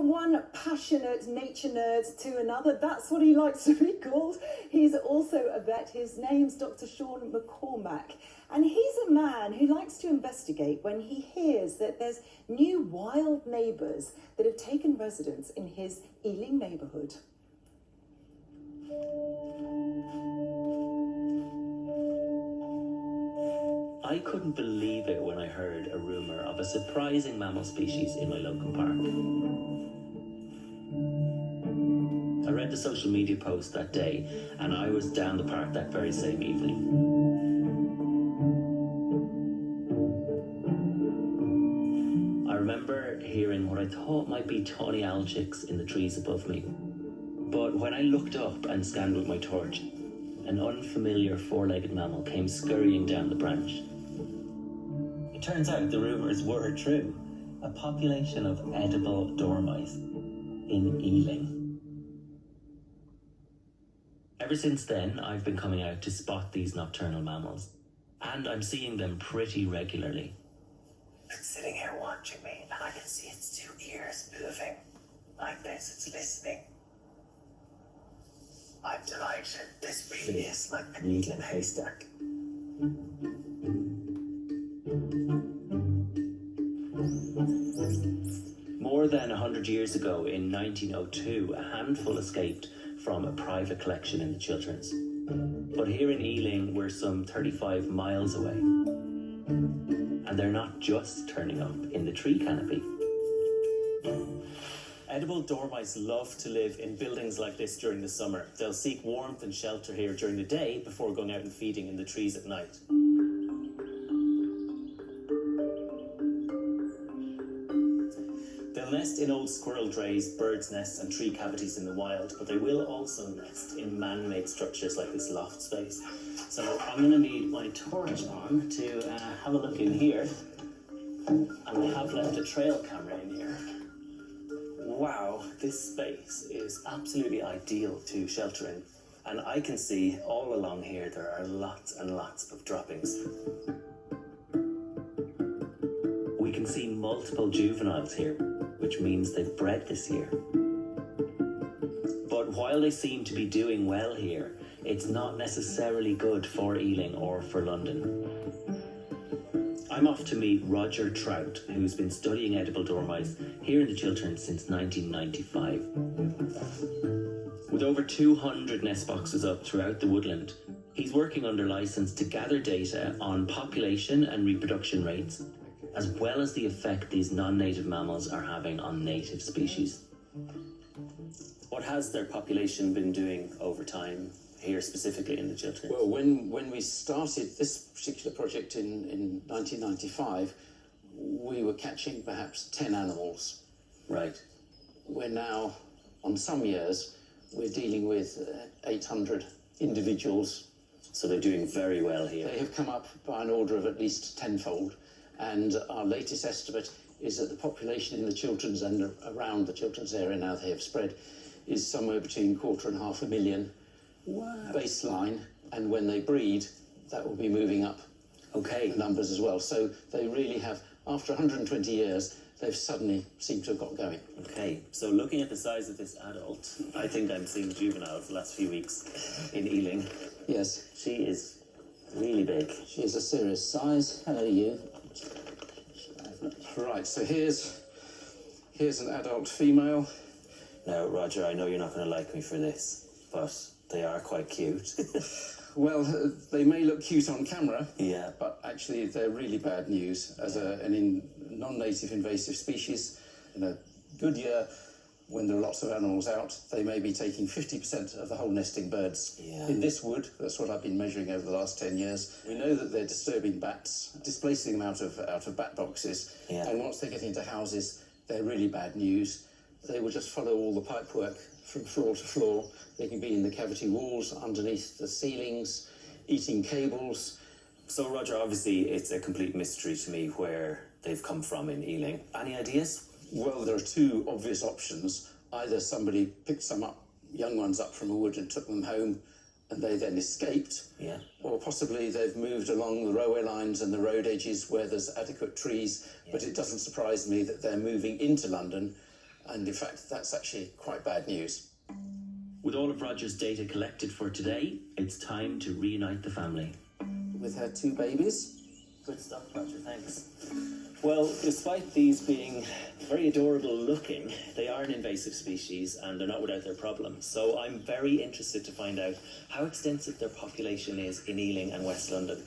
from one passionate nature nerd to another, that's what he likes to be called. He's also a vet. His name's Dr. Sean McCormack. And he's a man who likes to investigate when he hears that there's new wild neighbours that have taken residence in his Ealing neighbourhood. I couldn't believe it when I heard a rumour of a surprising mammal species in my local park. I read the social media post that day, and I was down the park that very same evening. I remember hearing what I thought might be tawny owl chicks in the trees above me. But when I looked up and scanned with my torch, an unfamiliar four-legged mammal came scurrying down the branch. It turns out the rumours were true. A population of edible dormice in Ealing. Ever since then, I've been coming out to spot these nocturnal mammals, and I'm seeing them pretty regularly. It's sitting here watching me, and I can see its two ears moving. Like this, it's listening. I'm delighted. This really is like a needle in a haystack. More than 100 years ago, in 1902, a handful escaped from a private collection in the Chilterns. But here in Ealing, we're some 35 miles away. And they're not just turning up in the tree canopy. Edible dormice love to live in buildings like this during the summer. They'll seek warmth and shelter here during the day before going out and feeding in the trees at night. They'll nest in old squirrel drays, birds' nests and tree cavities in the wild, but they will also nest in man-made structures like this loft space. So I'm going to need my torch on to have a look in here. And I have left a trail camera in here. Wow, this space is absolutely ideal to shelter in. And I can see all along here there are lots and lots of droppings. We can see multiple juveniles here, which means they've bred this year. But while they seem to be doing well here, it's not necessarily good for Ealing or for London. I'm off to meet Roger Trout, who's been studying edible dormice here in the Chilterns since 1995. With over 200 nest boxes up throughout the woodland, he's working under licence to gather data on population and reproduction rates, as well as the effect these non-native mammals are having on native species. What has their population been doing over time here, specifically in the Chilterns? Well, when we started this particular project in 1995, we were catching perhaps 10 animals. Right. We're now, on some years, we're dealing with 800 individuals. So they're doing very well here. They have come up by an order of at least tenfold, and our latest estimate is that the population in the Chilterns and around the Chilterns area, now they have spread, is somewhere between 250,000. Wow. Baseline, and when they breed, that will be moving up. Okay. The numbers as well. So they really have, after 120 years, they've suddenly seemed to have got going. Okay, so looking at the size of this adult, I think I'm seeing juveniles the last few weeks in Ealing. Yes. She is really big. She is a serious size. Hello, you. Right, so here's an adult female. Now, Roger, I know you're not going to like me for this, but they are quite cute. Well, they may look cute on camera, yeah, but actually they're really bad news. As an non-native invasive species, in a good year, when there are lots of animals out, they may be taking 50% of the whole nesting birds. Yeah. In this wood. That's what I've been measuring over the last 10 years. We know that they're disturbing bats, displacing them out of bat boxes. Yeah. And once they get into houses, they're really bad news. They will just follow all the pipework from floor to floor. They can be in the cavity walls, underneath the ceilings, eating cables. So, Roger, obviously it's a complete mystery to me where they've come from in Ealing. Any ideas? Well, there are two obvious options. Either somebody picked some up, young ones up from a wood and took them home, and they then escaped. Yeah. Or possibly they've moved along the railway lines and the road edges where there's adequate trees, but it doesn't surprise me that they're moving into London And in fact, that's actually quite bad news. With all of Roger's data collected for today, it's time to reunite the family. With her 2 babies. Good stuff, Roger, thanks. Well, despite these being very adorable looking, they are an invasive species and they're not without their problems. So I'm very interested to find out how extensive their population is in Ealing and West London.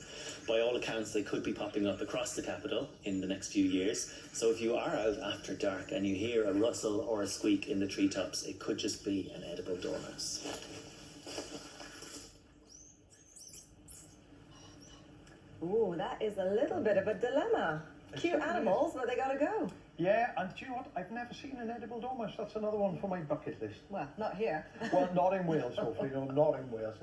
By all accounts, they could be popping up across the capital in the next few years. So if you are out after dark and you hear a rustle or a squeak in the treetops, it could just be an edible dormouse. Ooh, that is a little bit of a dilemma. Cute animals, but they gotta go. Yeah, and do you know what? I've never seen an edible dormouse. That's another one for my bucket list. Well, not here. Well, not in Wales, hopefully. No, not in Wales.